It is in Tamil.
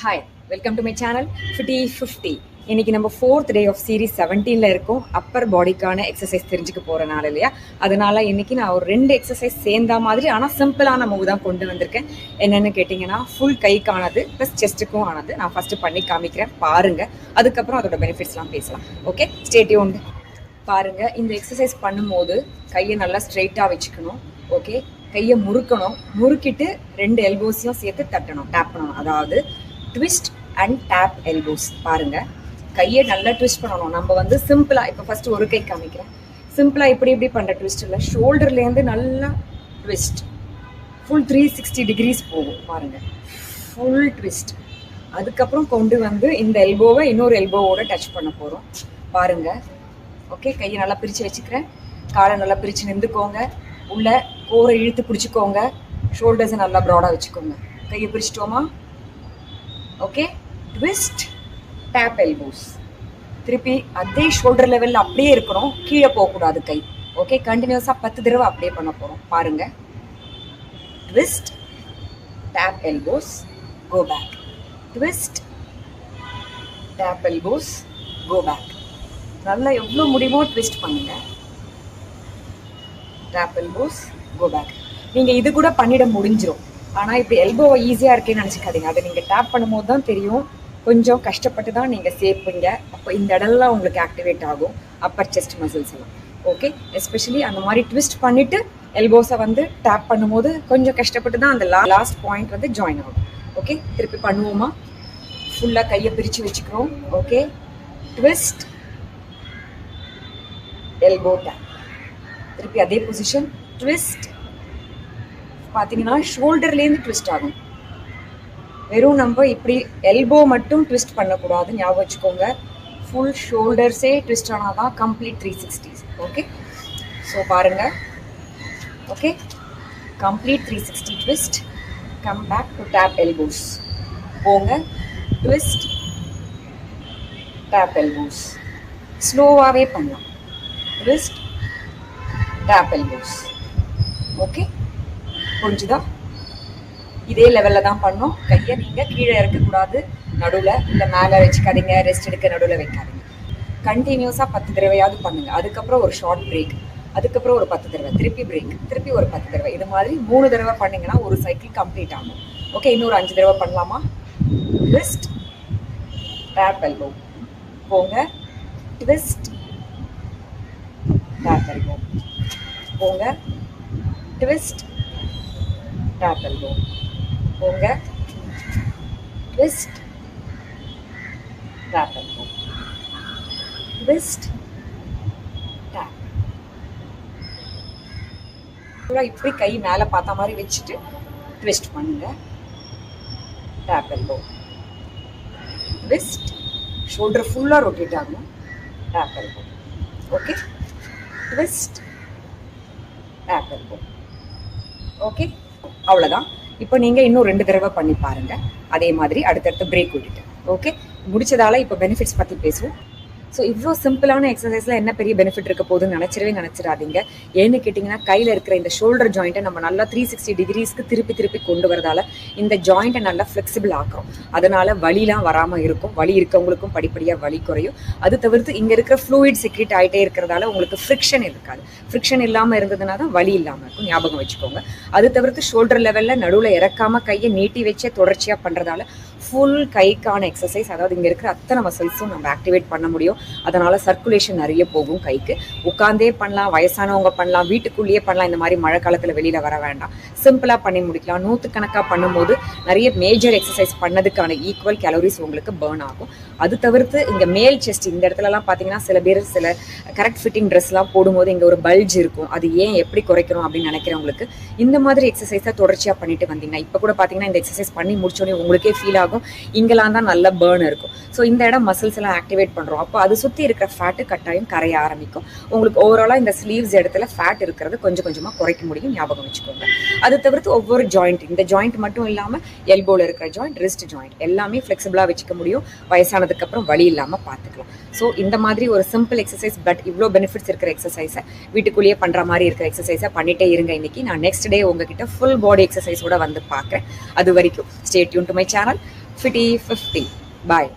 Hi, welcome to my channel fifty 50. இன்னைக்கு நம்ம 4th டே ஆஃப் சீரீஸ் 17ல இருக்கும். அப்பர் பாடிக்கான எக்ஸசைஸ் தெரிஞ்சுக்க போகிறனால இல்லையா, அதனால இன்னைக்கு நான் ஒரு 2 எக்ஸசைஸ் சேர்ந்தா மாதிரி ஆனால் சிம்பிளான மூவ் தான் கொண்டு வந்திருக்கேன். என்னென்னு கேட்டிங்கன்னா, ஃபுல் கைக்கானது ப்ளஸ் செஸ்ட்டுக்கும் ஆனது. நான் ஃபஸ்ட்டு பண்ணி காமிக்கிறேன், பாருங்கள். அதுக்கப்புறம் அதோட பெனிஃபிட்ஸ்லாம் பேசலாம். Okay, stay tuned. பாருங்கள், இந்த எக்ஸசைஸ் பண்ணும்போது கையை நல்லா ஸ்ட்ரெயிட்டாக வச்சுக்கணும். ஓகே, கையை முறுக்கிட்டு 2 எல்போஸையும் சேர்த்து தட்டணும், டேப் பண்ணணும். அதாவது ட்விஸ்ட் அண்ட் டேப் எல்போஸ். பாருங்கள், கையை நல்லா ட்விஸ்ட் பண்ணணும். நம்ம சிம்பிளாக இப்போ ஃபஸ்ட்டு ஒரு கை காமிக்கிறேன். சிம்பிளாக இப்படி பண்ணுற ட்விஸ்ட் இல்லை, ஷோல்டர்லேருந்து நல்லா ட்விஸ்ட், ஃபுல் 360 டிகிரிஸ் போகும். பாருங்கள், ஃபுல் ட்விஸ்ட். அதுக்கப்புறம் கொண்டு இந்த எல்போவை இன்னொரு எல்போவோட டச் பண்ண போகிறோம். பாருங்கள். ஓகே, கையை நல்லா பிரித்து வச்சுக்கிறேன். காலை நல்லா பிரித்து நின்றுக்கோங்க. உள்ள கோரை இழுத்து பிடிச்சிக்கோங்க. ஷோல்டர்ஸை நல்லா ப்ராடாக வச்சுக்கோங்க. கையை பிரிச்சிட்டோமா? Okay, twist tap elbows. திருப்பி அதே ஷோல்டர் லெவலில் அப்படியே இருக்கணும், கீழே போகக்கூடாது கை. ஓகே, கண்டினியூஸாக 10 தடவை அப்படியே பண்ண போகிறோம். பாருங்கள், twist tap elbows, go back. Twist tap elbows, go back. நல்லா எவ்வளோ முடியுமோ ட்விஸ்ட் பண்ணுங்கள். Tap elbows, go back. நீங்கள் இது கூட பண்ணிட முடிஞ்சிடும். ஆனால் இப்படி எல்போவை ஈஸியாக இருக்கேன்னு நினச்சிக்காதீங்க. அதை நீங்கள் டேப் பண்ணும்போது தான் தெரியும், கொஞ்சம் கஷ்டப்பட்டு தான் நீங்கள் சேர்ப்பீங்க. அப்போ இந்த இடம்லாம் உங்களுக்கு ஆக்டிவேட் ஆகும், அப்பர் செஸ்ட் மசில்ஸ் எல்லாம். ஓகே, எஸ்பெஷலி அந்த மாதிரி ட்விஸ்ட் பண்ணிவிட்டு எல்போஸை டேப் பண்ணும்போது கொஞ்சம் கஷ்டப்பட்டு தான் அந்த லாஸ்ட் பாயிண்ட் ஜாயின் ஆகும். ஓகே, திருப்பி பண்ணுவோமா? ஃபுல்லாக கையை பிரித்து வச்சுக்கிறோம். Okay, twist elbow tap. திருப்பி அதே பொசிஷன், ட்விஸ்ட். பார்த்தீங்கன்னா ஷோல்டர்லேருந்து ட்விஸ்ட் ஆகும். வெறும் நம்ம இப்படி எல்போ மட்டும் ட்விஸ்ட் பண்ணக்கூடாது, ஞாபகம் வச்சுக்கோங்க. ஃபுல் ஷோல்டர்ஸே ட்விஸ்ட் ஆனால் தான் கம்ப்ளீட் 360. ஓகே, ஸோ பாருங்கள். Okay, complete 360 twist. Come back to tap elbows. போங்க, ட்விஸ்ட் டேப் எல்போஸ். ஸ்லோவாகவே பண்ணலாம். Twist tap elbows. ஓகே, புரிஞ்சுதா? இதே லெவலில் தான் பண்ணோம். கையை நீங்கள் கீழே இறக்கக்கூடாது, நடுவில் இல்லை மேலே வச்சுக்காதீங்க, ரெஸ்ட் எடுக்க நடுவில் வைக்காதீங்க. கண்டினியூஸாக 10 தடவையாவது பண்ணுங்கள். அதுக்கப்புறம் ஒரு ஷார்ட் பிரேக், அதுக்கப்புறம் ஒரு 10 தடவை, திருப்பி பிரேக், திருப்பி ஒரு 10 தடவை. இது மாதிரி 3 தடவை பண்ணிங்கன்னா ஒரு சைக்கிள் கம்ப்ளீட் ஆகும். ஓகே, இன்னொரு 5 தடவை பண்ணலாமா? Twist tap elbow. போங்க, ட்விஸ்ட் டேப் எல்போ. போங்க, ட்விஸ்ட் டேப் எல்போ. போங்க, twist tap elbow. Twist tap. இப்படி கை மேலே பார்த்த மாதிரி வச்சுட்டு ட்விஸ்ட் பண்ணுங்க. Tap elbow. ட்விஸ்ட். ஷோல்டர் ஃபுல்லாக ரொட்டேட் ஆகணும். Tap elbow. Okay, twist tap elbow. Okay, அவ்வளோதான். இப்போ நீங்கள் இன்னும் 2 தடவை பண்ணி பாருங்கள். அதே மாதிரி அடுத்தடுத்து பிரேக் விட்டுட்டு. ஓகே, முடிச்சதால இப்போ பெனிஃபிட்ஸ் பற்றி பேசுவோம். ஸோ இவ்வளோ சிம்பிளான எக்ஸசைஸில் என்ன பெரிய பெனிஃபிட் இருக்க போகுதுன்னு நினச்சிடாதீங்க. ஏன்னு கேட்டிங்கன்னா, கையில் இருக்கிற இந்த ஷோல்டர் ஜாயிண்ட்டை நம்ம நல்லா 360 டிகிரிஸ்க்கு திருப்பி கொண்டு வரதால இந்த ஜாயிண்ட்டை நல்லா ஃப்ளெக்சிபிள் ஆக்குறோம். அதனால் வலிலாம் வராமல் இருக்கும். வலி இருக்கவங்களுக்கும் படிப்படியாக வலி குறையும். அது தவிர்த்து இங்கே இருக்கிற ஃப்ளூயிட் செக்ரேட் ஆகிட்டே இருக்கிறதால உங்களுக்கு ஃப்ரிக்ஷன் இருக்காது. ஃப்ரிக்ஷன் இல்லாமல் இருந்ததுனா தான் வலி இல்லாமல் இருக்கும், ஞாபகம் வச்சுக்கோங்க. அது தவிர்த்து ஷோல்டர் லெவலில் நடுவில் இறக்காமல் கையை நீட்டி வச்சே தொடர்ச்சியாக பண்ணுறதால ஃபுல் கைக்கான எக்ஸசைஸ், அதாவது இங்கே இருக்கிற அத்தனை மசில்ஸும் நம்ம ஆக்டிவேட் பண்ண முடியும். அதனால் சர்க்குலேஷன் நிறைய போகும் கைக்கு. உட்காந்தே பண்ணலாம், வயசானவங்க பண்ணலாம், வீட்டுக்குள்ளேயே பண்ணலாம். இந்த மாதிரி மழை காலத்தில் வெளியில் வர வேண்டாம், சிம்பிளாக பண்ணி முடிக்கலாம். 100கணக்காக பண்ணும்போது நிறைய மேஜர் எக்ஸசைஸ் பண்ணதுக்கான ஈக்குவல் கேலரிஸ் உங்களுக்கு பேர்ன் ஆகும். அது தவிர்த்து இங்கே மேல் செஸ்ட் இந்த இடத்துலலாம் பார்த்தீங்கன்னா, சில பேர் சில கரெக்ட் ஃபிட்டிங் ட்ரெஸ்லாம் போடும்போது இங்கே ஒரு பல்ஜ் இருக்கும். அது ஏன் எப்படி குறைக்கணும் அப்படின்னு நினைக்கிறவங்களுக்கு இந்த மாதிரி எக்ஸசைஸை தொடர்ச்சியாக பண்ணிட்டு வந்தீங்கன்னா, இப்போ கூட பார்த்தீங்கன்னா இந்த எக்ஸசைஸ் பண்ணி முடிச்சோடனே உங்களுக்கே ஃபீல் ஆகும், இங்கெல்லாம் தான் நல்ல பேர்ன் இருக்கும். ஸோ இந்த இடம் மசில்ஸ் எல்லாம் ஆக்டிவேட் பண்ணுறோம். அப்போ அது சுற்றி இருக்கிற ஃபேட்டு கட்டாயம் கரைய ஆரம்பிக்கும். உங்களுக்கு ஓவராலாக இந்த ஸ்லீவ்ஸ் இடத்துல ஃபேட் இருக்கிறது கொஞ்சம் கொஞ்சமாக குறைக்க முடியும், ஞாபகம் வச்சுக்கோங்க. அது தவிர்த்து ஒவ்வொரு ஜாயிண்ட், இந்த ஜாயிண்ட் மட்டும் இல்லாமல் எல்போவில் இருக்கிற ஜாயிண்ட், ரிஸ்ட் ஜாயிண்ட் எல்லாமே ஃப்ளெக்சிபிளாக வச்சுக்க முடியும். வயசானதுக்கப்புறம் வலி இல்லாமல் பார்த்துக்கலாம். ஸோ இந்த மாதிரி ஒரு சிம்பிள் எக்ஸசைஸ், பட் இவ்வளோ பெனிஃபிட்ஸ் இருக்கிற எக்ஸசைஸை, வீட்டுக்குள்ளேயே பண்ணுற மாதிரி இருக்கிற எக்ஸசைஸை பண்ணிட்டே இருங்க. இன்னைக்கு நான் நெக்ஸ்ட் டே உங்ககிட்ட ஃபுல் பாடி எக்ஸசைஸோட வந்து பார்க்குறேன். அது வரைக்கும் stay tune to my channel 50-50. Bye.